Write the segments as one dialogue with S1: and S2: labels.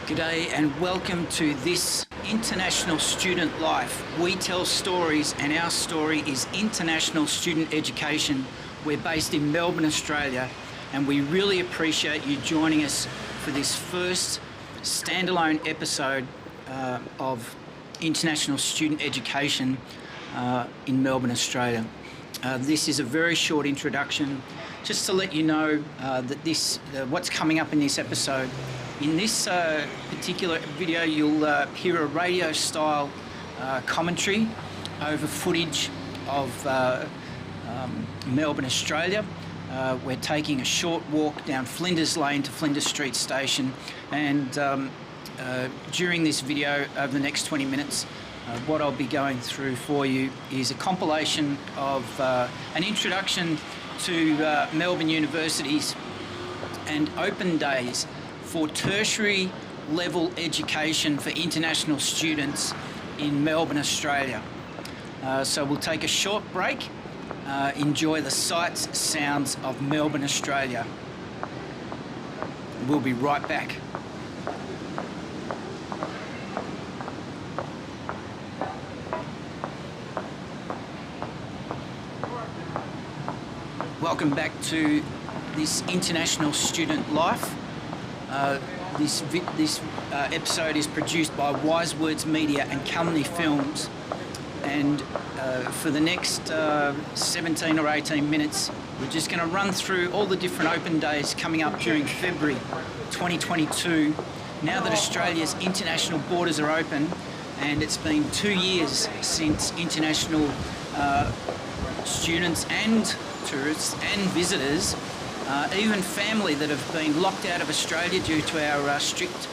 S1: G'day and welcome to this International Student Life. We tell stories and our story is International Student Education. We're based in Melbourne, Australia, and we really appreciate you joining us for this first standalone episode of International Student Education in Melbourne, Australia. This is a very short introduction just to let you know that what's coming up in this episode. In this particular video, you'll hear a radio-style commentary over footage of Melbourne, Australia. We're taking a short walk down Flinders Lane to Flinders Street Station, and during this video, over the next 20 minutes, what I'll be going through for you is a compilation of an introduction to Melbourne Universities and open days for tertiary level education for international students in Melbourne, Australia. So we'll take a short break, enjoy the sights, sounds of Melbourne, Australia. We'll be right back. Welcome back to this International Student Life. This episode is produced by Wise Words Media and Company Films, and for the next 17 or 18 minutes we're just going to run through all the different open days coming up during February 2022. Now that Australia's international borders are open, and it's been 2 years since international students and tourists and visitors, even family that have been locked out of Australia due to our strict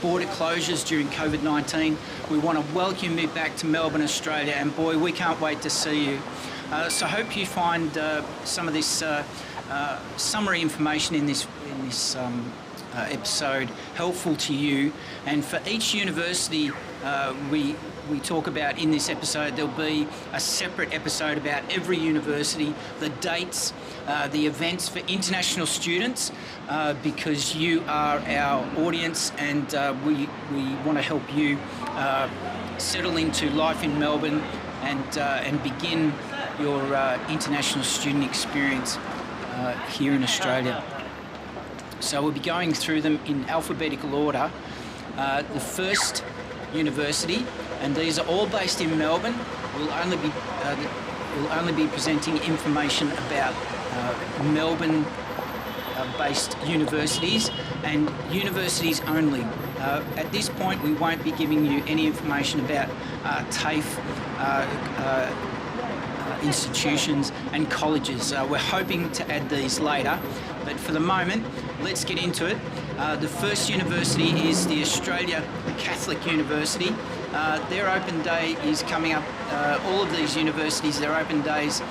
S1: border closures during COVID-19. We want to welcome you back to Melbourne, Australia, and boy, we can't wait to see you. So I hope you find some of this summary information in this episode helpful to you. And for each university we talk about in this episode, there'll be a separate episode about every university, the dates, the events for international students, because you are our audience, and we want to help you settle into life in Melbourne and begin your international student experience here in Australia. So we'll be going through them in alphabetical order. The first university, and these are all based in Melbourne, will only be presenting information about Melbourne-based universities and universities only. At this point, we won't be giving you any information about TAFE institutions and colleges. We're hoping to add these later, but for the moment, let's get into it. The first university is the Australia Catholic University. Their open day is coming up. All of these universities, their open days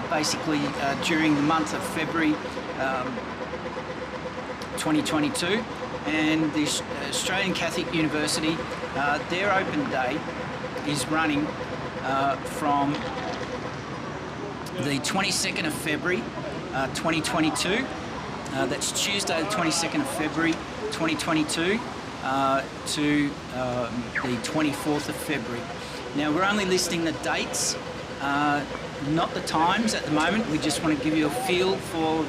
S1: basically during the month of February 2022. And the Australian Catholic University, their open day is running from the 22nd of February 2022. That's Tuesday the 22nd of February 2022 to the 24th of February. Now we're only listing the dates, not the times at the moment. We just want to give you a feel for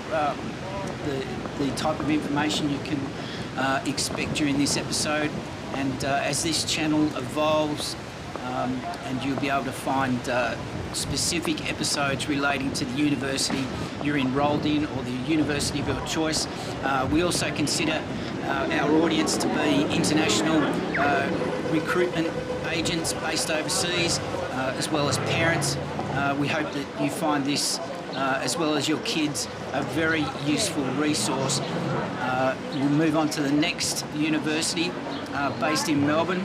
S1: the type of information you can expect during this episode, and as this channel evolves, and you'll be able to find specific episodes relating to the university you're enrolled in or the university of your choice. We also consider our audience to be international recruitment agents based overseas, as well as parents. We hope that you find this, as well as your kids, a very useful resource. We'll move on to the next university based in Melbourne,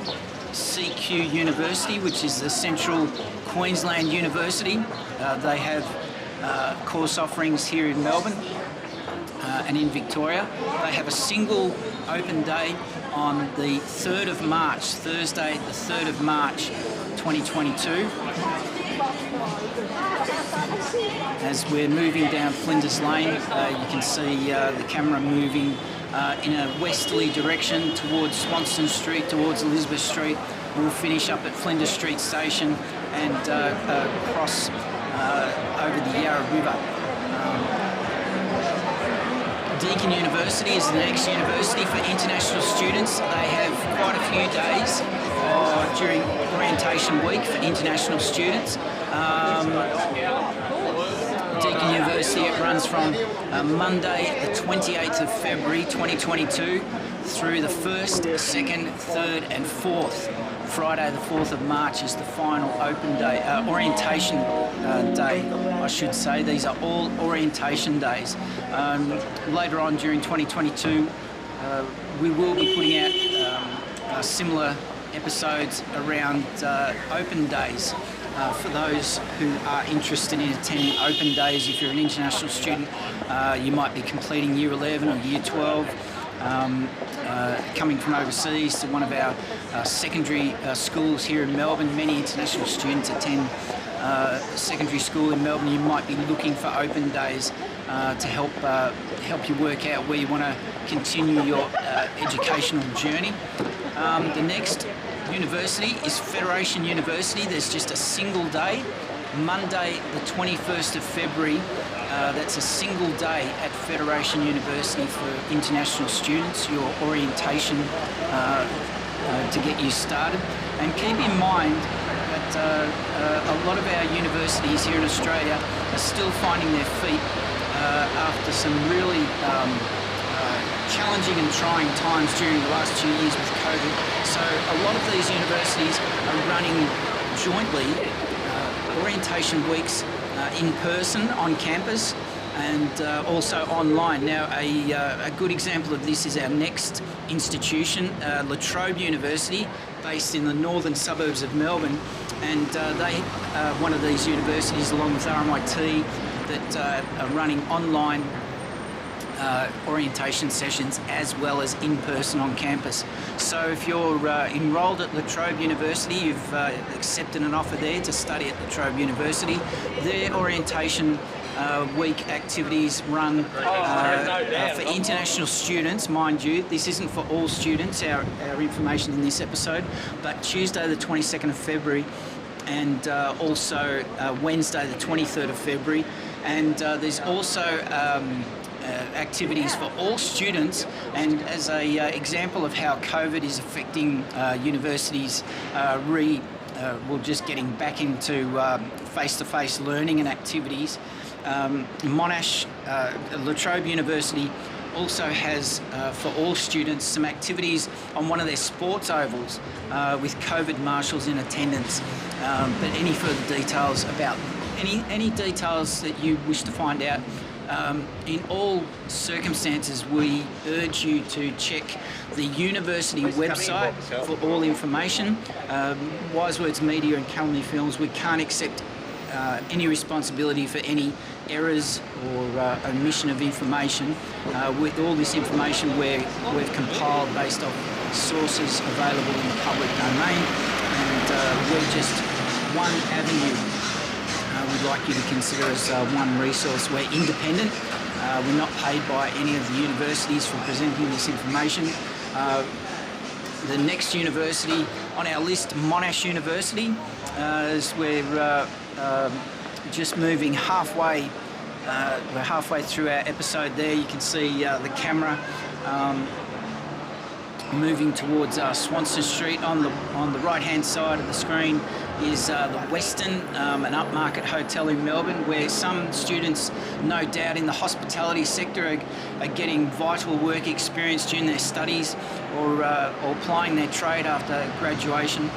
S1: CQUniversity, which is the Central Queensland University. They have course offerings here in Melbourne and in Victoria. They have a single open day on the 3rd of March, Thursday the 3rd of March 2022. As we're moving down Flinders Lane, you can see the camera moving in a westerly direction towards Swanston Street, towards Elizabeth Street. We'll finish up at Flinders Street Station and cross over the Yarra River. Deakin University is the next university for international students. They have quite a few days during orientation week for international students. Deakin University, it runs from Monday the 28th of February 2022 through the 1st, 2nd, 3rd and 4th. Friday the 4th of March is the final open day, orientation day, I should say. These are all orientation days. Later on during 2022, we will be putting out similar episodes around open days for those who are interested in attending open days. If you're an international student, you might be completing Year 11 or Year 12. Coming from overseas to one of our secondary schools here in Melbourne. Many international students attend secondary school in Melbourne. You might be looking for open days to help you work out where you want to continue your educational journey. The next university is Federation University. There's just a single day, Monday the 21st of February. That's a single day at Federation University for international students, your orientation to get you started. And keep in mind that a lot of our universities here in Australia are still finding their feet after some really challenging and trying times during the last 2 years with COVID. So a lot of these universities are running jointly orientation weeks in person on campus and also online. Now a good example of this is our next institution, LaTrobe University, based in the northern suburbs of Melbourne, and they are one of these universities along with RMIT that are running online orientation sessions as well as in person on campus. So if you're enrolled at LaTrobe University, you've accepted an offer there to study at LaTrobe University, their orientation week activities run for international students, mind you. This isn't for all students, our information in this episode, but Tuesday the 22nd of February and also Wednesday the 23rd of February. And there's also activities for all students, and as a example of how COVID is affecting universities we're just getting back into face-to-face learning and activities. Monash, LaTrobe University also has for all students some activities on one of their sports ovals with COVID marshals in attendance. But any further details about any details that you wish to find out, in all circumstances, we urge you to check the university website for all information. Wise Words Media and Calumny Films, we can't accept any responsibility for any errors or omission of information. With all this information we've compiled based off sources available in the public domain, and we're just one avenue we'd like you to consider as one resource. We're independent. We're not paid by any of the universities for presenting this information. The next university on our list, Monash University, is we're just moving halfway. We're halfway through our episode there. You can see the camera moving towards Swanston Street. On the right-hand side of the screen is the Western, an upmarket hotel in Melbourne, where some students, no doubt in the hospitality sector, are getting vital work experience during their studies or applying their trade after graduation.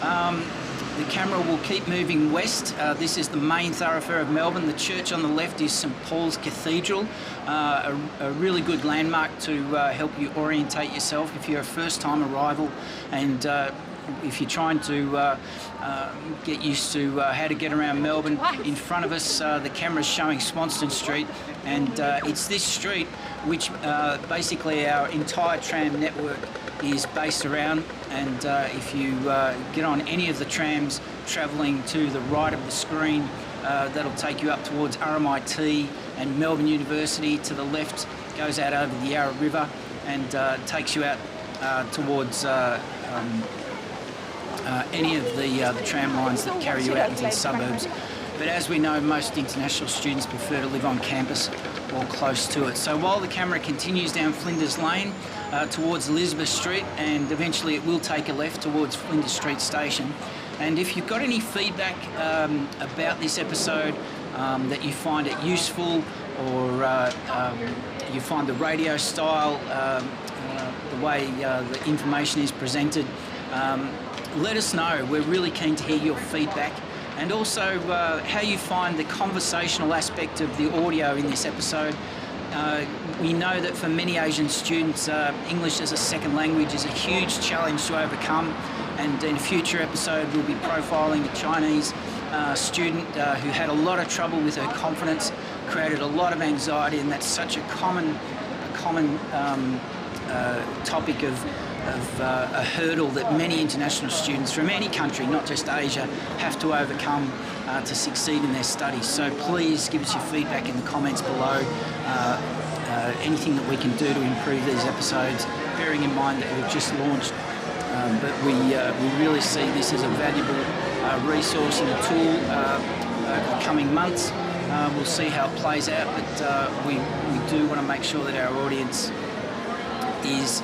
S1: The camera will keep moving west. This is the main thoroughfare of Melbourne. The church on the left is St Paul's Cathedral, a really good landmark to help you orientate yourself if you're a first-time arrival, and if you're trying to get used to how to get around Melbourne. In front of us, the camera's showing Swanston Street, and it's this street which basically our entire tram network is based around. And if you get on any of the trams travelling to the right of the screen, that'll take you up towards RMIT and Melbourne University. To the left goes out over the Yarra River, and takes you out towards any of the tram lines that carry you out into the suburbs. But as we know, most international students prefer to live on campus or close to it. So while the camera continues down Flinders Lane towards Elizabeth Street, and eventually it will take a left towards Flinders Street Station. And if you've got any feedback about this episode, that you find it useful, or you find the radio style, the way the information is presented, let us know. We're really keen to hear your feedback. And also how you find the conversational aspect of the audio in this episode. We know that for many Asian students, English as a second language is a huge challenge to overcome, and in a future episode we'll be profiling a Chinese student who had a lot of trouble with her confidence, created a lot of anxiety, and that's such a common topic of a hurdle that many international students from any country, not just Asia, have to overcome to succeed in their studies. So please give us your feedback in the comments below, anything that we can do to improve these episodes, bearing in mind that we've just launched. But we really see this as a valuable resource and a tool over the coming months. We'll see how it plays out, but we do want to make sure that our audience is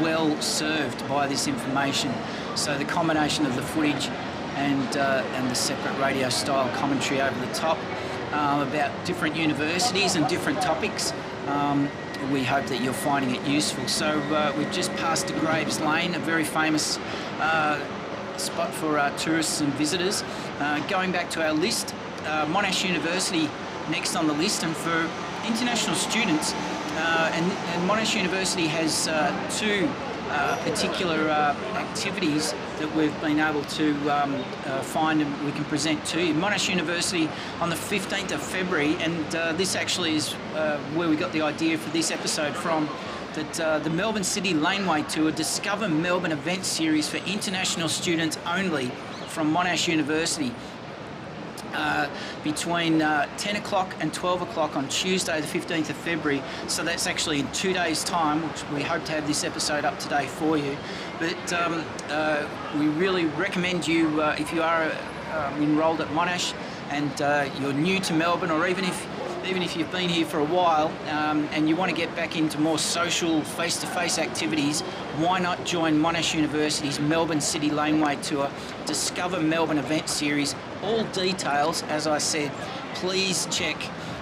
S1: well served by this information. So the combination of the footage and the separate radio style commentary over the top about different universities and different topics, we hope that you're finding it useful. So we've just passed Graves Lane, a very famous spot for tourists and visitors. Going back to our list, Monash University next on the list, and for international students, and Monash University has two particular activities that we've been able to find and we can present to you. Monash University on the 15th of February, and this actually is where we got the idea for this episode from, that the Melbourne City Laneway Tour Discover Melbourne event series for international students only from Monash University. Between 10 o'clock and 12 o'clock on Tuesday the 15th of February, so that's actually in 2 days time, which we hope to have this episode up to date for you. But we really recommend you, if you are enrolled at Monash and you're new to Melbourne, or even if you've been here for a while and you want to get back into more social face-to-face activities, why not join Monash University's Melbourne City Laneway Tour Discover Melbourne event series. All details, as I said, please check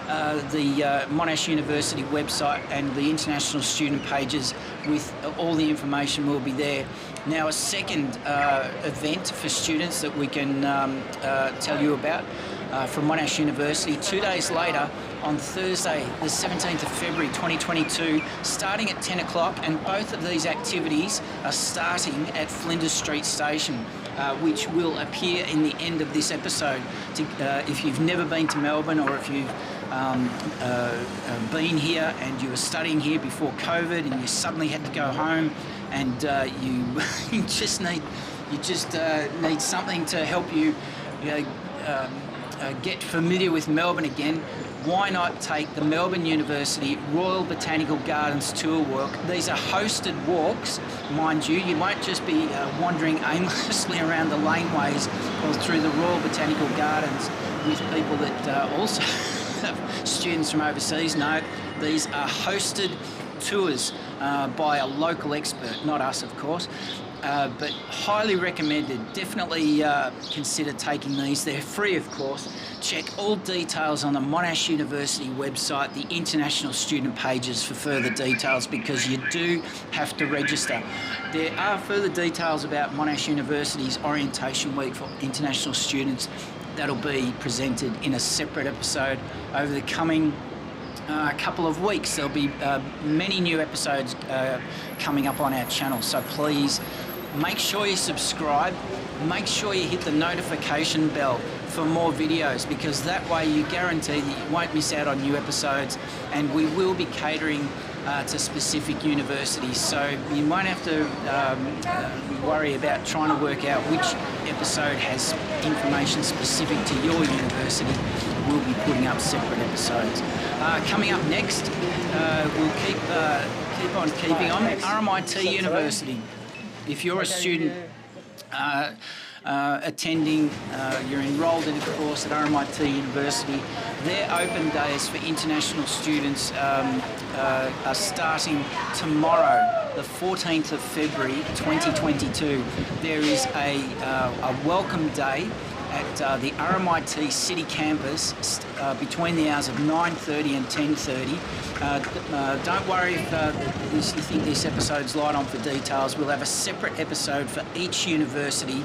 S1: the Monash University website and the international student pages. With all the information will be there. Now, a second event for students that we can tell you about from Monash University, 2 days later, on Thursday the 17th of February 2022, starting at 10 o'clock, and both of these activities are starting at Flinders Street Station, which will appear in the end of this episode. If you've never been to Melbourne, or if you've been here and you were studying here before COVID and you suddenly had to go home, and you just need something to help you, get familiar with Melbourne again, why not take the Melbourne University Royal Botanical Gardens tour walk? These are hosted walks, mind you. You won't just be wandering aimlessly around the laneways or through the Royal Botanical Gardens with people that also have students from overseas. No, these are hosted tours by a local expert, not us, of course. But highly recommended. Definitely consider taking these. They're free, of course. Check all details on the Monash University website, the international student pages, for further details, because you do have to register. There are further details about Monash University's orientation week for international students that'll be presented in a separate episode over the coming couple of weeks. There'll be many new episodes coming up on our channel, so please make sure you subscribe, make sure you hit the notification bell for more videos, because that way you guarantee that you won't miss out on new episodes, and we will be catering to specific universities, so you won't have to worry about trying to work out which episode has information specific to your university. We'll be putting up separate episodes. Coming up next, we'll keep keep on keeping on. RMIT University. If you're a student attending, you're enrolled in a course at RMIT University, their open days for international students are starting tomorrow, the 14th of February 2022. There is a welcome day at the RMIT City campus between the hours of 9:30 and 10:30. Don't worry if you think this episode's light on for details. We'll have a separate episode for each university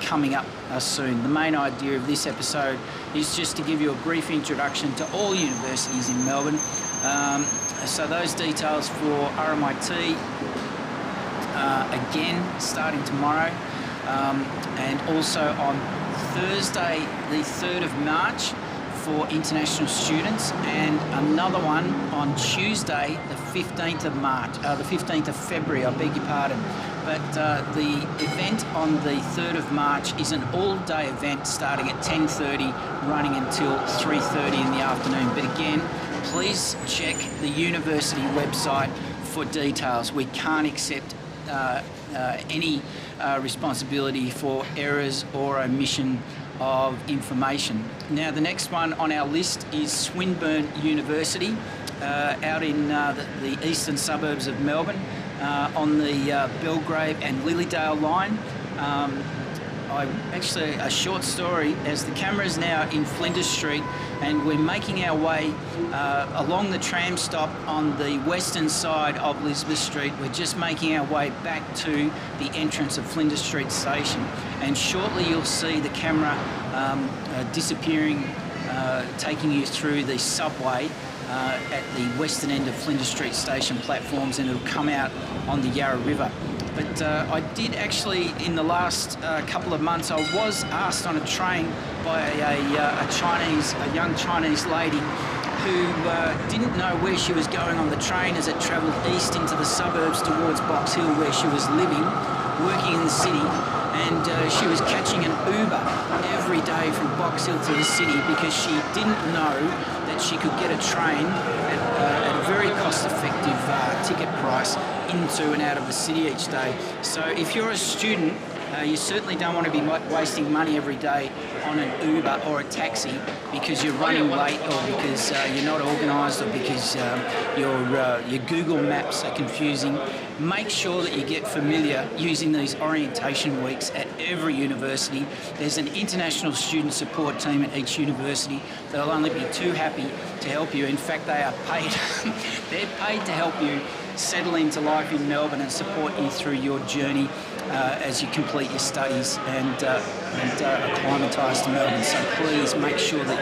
S1: coming up soon. The main idea of this episode is just to give you a brief introduction to all universities in Melbourne. So those details for RMIT, again, starting tomorrow, and also on Thursday, the 3rd of March for international students, and another one on Tuesday, the 15th of March, the 15th of February, I beg your pardon. But the event on the 3rd of March is an all-day event starting at 10:30, running until 3:30 in the afternoon. But again, please check the university website for details. We can't accept any responsibility for errors or omission of information. Now, the next one on our list is Swinburne University, out in the eastern suburbs of Melbourne, on the Belgrave and Lilydale line. Actually, a short story, as the camera is now in Flinders Street and we're making our way along the tram stop on the western side of Elizabeth Street. We're just making our way back to the entrance of Flinders Street station, and shortly you'll see the camera disappearing, taking you through the subway at the western end of Flinders Street station platforms, and it'll come out on the Yarra River. But I did actually, in the last couple of months, I was asked on a train by a young Chinese lady who didn't know where she was going on the train as it travelled east into the suburbs towards Box Hill, where she was living, working in the city, and she was catching an Uber every day from Box Hill to the city because she didn't know that she could get a train at a very cost-effective ticket price into and out of the city each day. So if you're a student, you certainly don't want to be wasting money every day on an Uber or a taxi because you're running late, or because you're not organised, or because your Google Maps are confusing. Make sure that you get familiar using these orientation weeks at every university. There's an international student support team at each university. They'll only be too happy to help you. In fact, they are paid. They're paid to help you settle into life in Melbourne and support you through your journey as you complete your studies and acclimatise to Melbourne. So please make sure that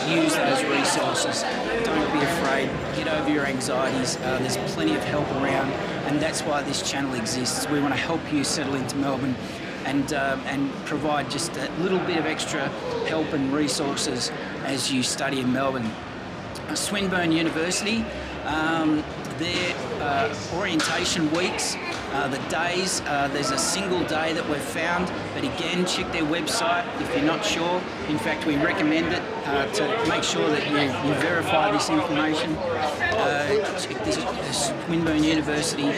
S1: you use those resources. Don't be afraid. Get over your anxieties. There's plenty of help around, and that's why this channel exists. We want to help you settle into Melbourne and provide just a little bit of extra help and resources as you study in Melbourne. Swinburne University, their orientation weeks, the days, there's a single day that we've found, but again, check their website if you're not sure. In fact, we recommend it to make sure that you verify this information. Check this Swinburne University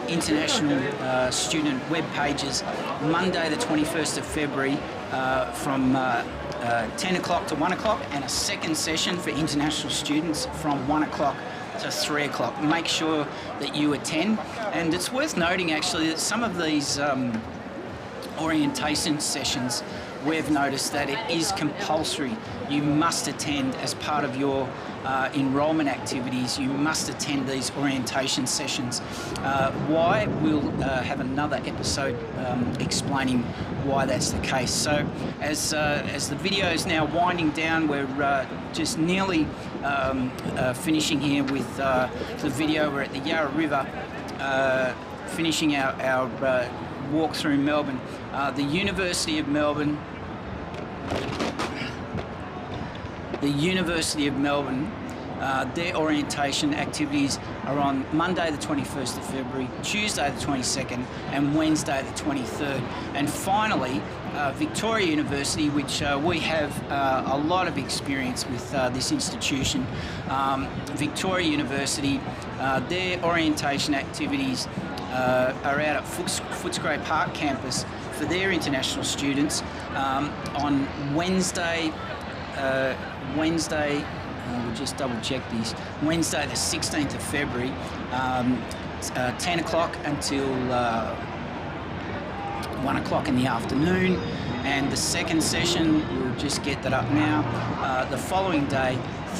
S1: International Student web pages, Monday the 21st of February from 10 o'clock to 1 o'clock, and a second session for international students from 1 o'clock to 3 o'clock. Make sure that you attend. And it's worth noting actually that some of these orientation sessions, we've noticed that it is compulsory. You must attend as part of your enrolment activities. You must attend these orientation sessions. Why? We'll have another episode explaining why that's the case. So as the video is now winding down, we're just nearly finishing here with the video. We're at the Yarra River, finishing our walk through Melbourne. The University of Melbourne, their orientation activities are on Monday the 21st of February, Tuesday the 22nd, and Wednesday the 23rd. And finally, Victoria University, which we have a lot of experience with this institution. Victoria University Their orientation activities are out at Footscray Park campus for their international students on Wednesday, we'll just double check this, Wednesday the 16th of February, 10 o'clock until 1 o'clock in the afternoon. And the second session, we'll just get that up now, the following day,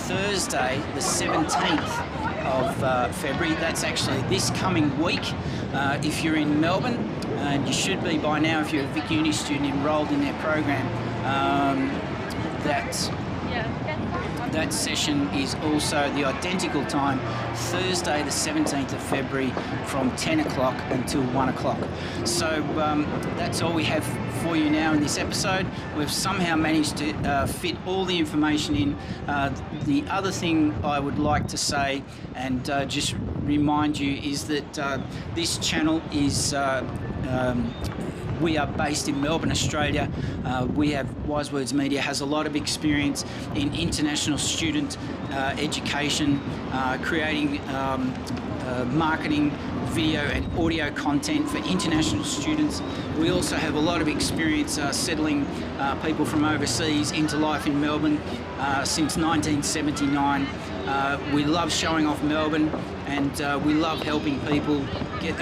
S1: Thursday the 17th of February. That's actually this coming week. If you're in Melbourne, and you should be by now if you're a VicUni student enrolled in their program, that session is also the identical time, Thursday the 17th of February from 10 o'clock until 1 o'clock. So that's all we have for you now in this episode. We've somehow managed to fit all the information in. The other thing I would like to say and just remind you is that this channel is we are based in Melbourne, Australia. We have Wise Words Media has a lot of experience in international student education, creating marketing, video and audio content for international students. We also have a lot of experience settling people from overseas into life in Melbourne since 1979. We love showing off Melbourne, and we love helping people get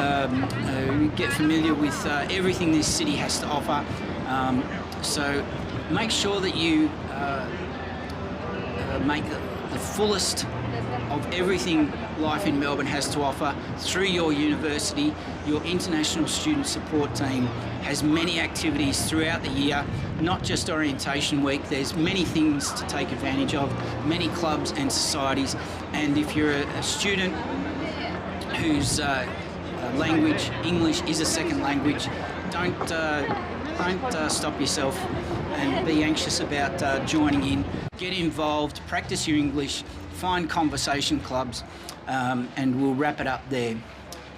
S1: familiar with everything this city has to offer. So make sure that you make the fullest of everything life in Melbourne has to offer through your university. Your international student support team has many activities throughout the year, not just orientation week. There's many things to take advantage of, many clubs and societies. And if you're a student whose language, English, is a second language, don't stop yourself and be anxious about joining in. Get involved, practice your English, find conversation clubs, and we'll wrap it up there.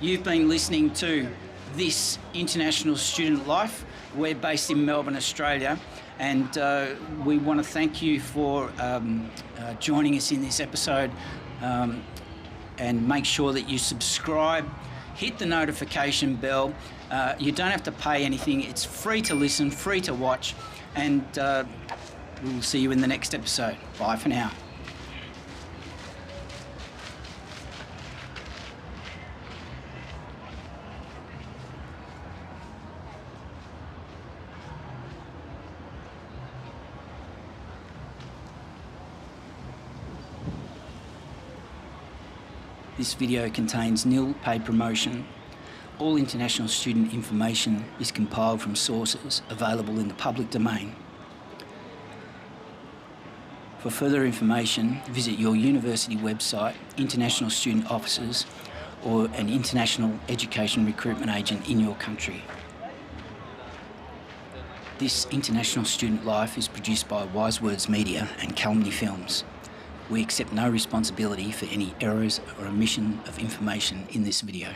S1: You've been listening to This International Student Life. We're based in Melbourne, Australia, and we want to thank you for joining us in this episode, and make sure that you subscribe, hit the notification bell. You don't have to pay anything. It's free to listen, free to watch, and we'll see you in the next episode. Bye for now. This video contains nil paid promotion. All international student information is compiled from sources available in the public domain. For further information, visit your university website, international student offices, or an international education recruitment agent in your country. This International Student Life is produced by Wise Words Media and Calumny Films. We accept no responsibility for any errors or omission of information in this video.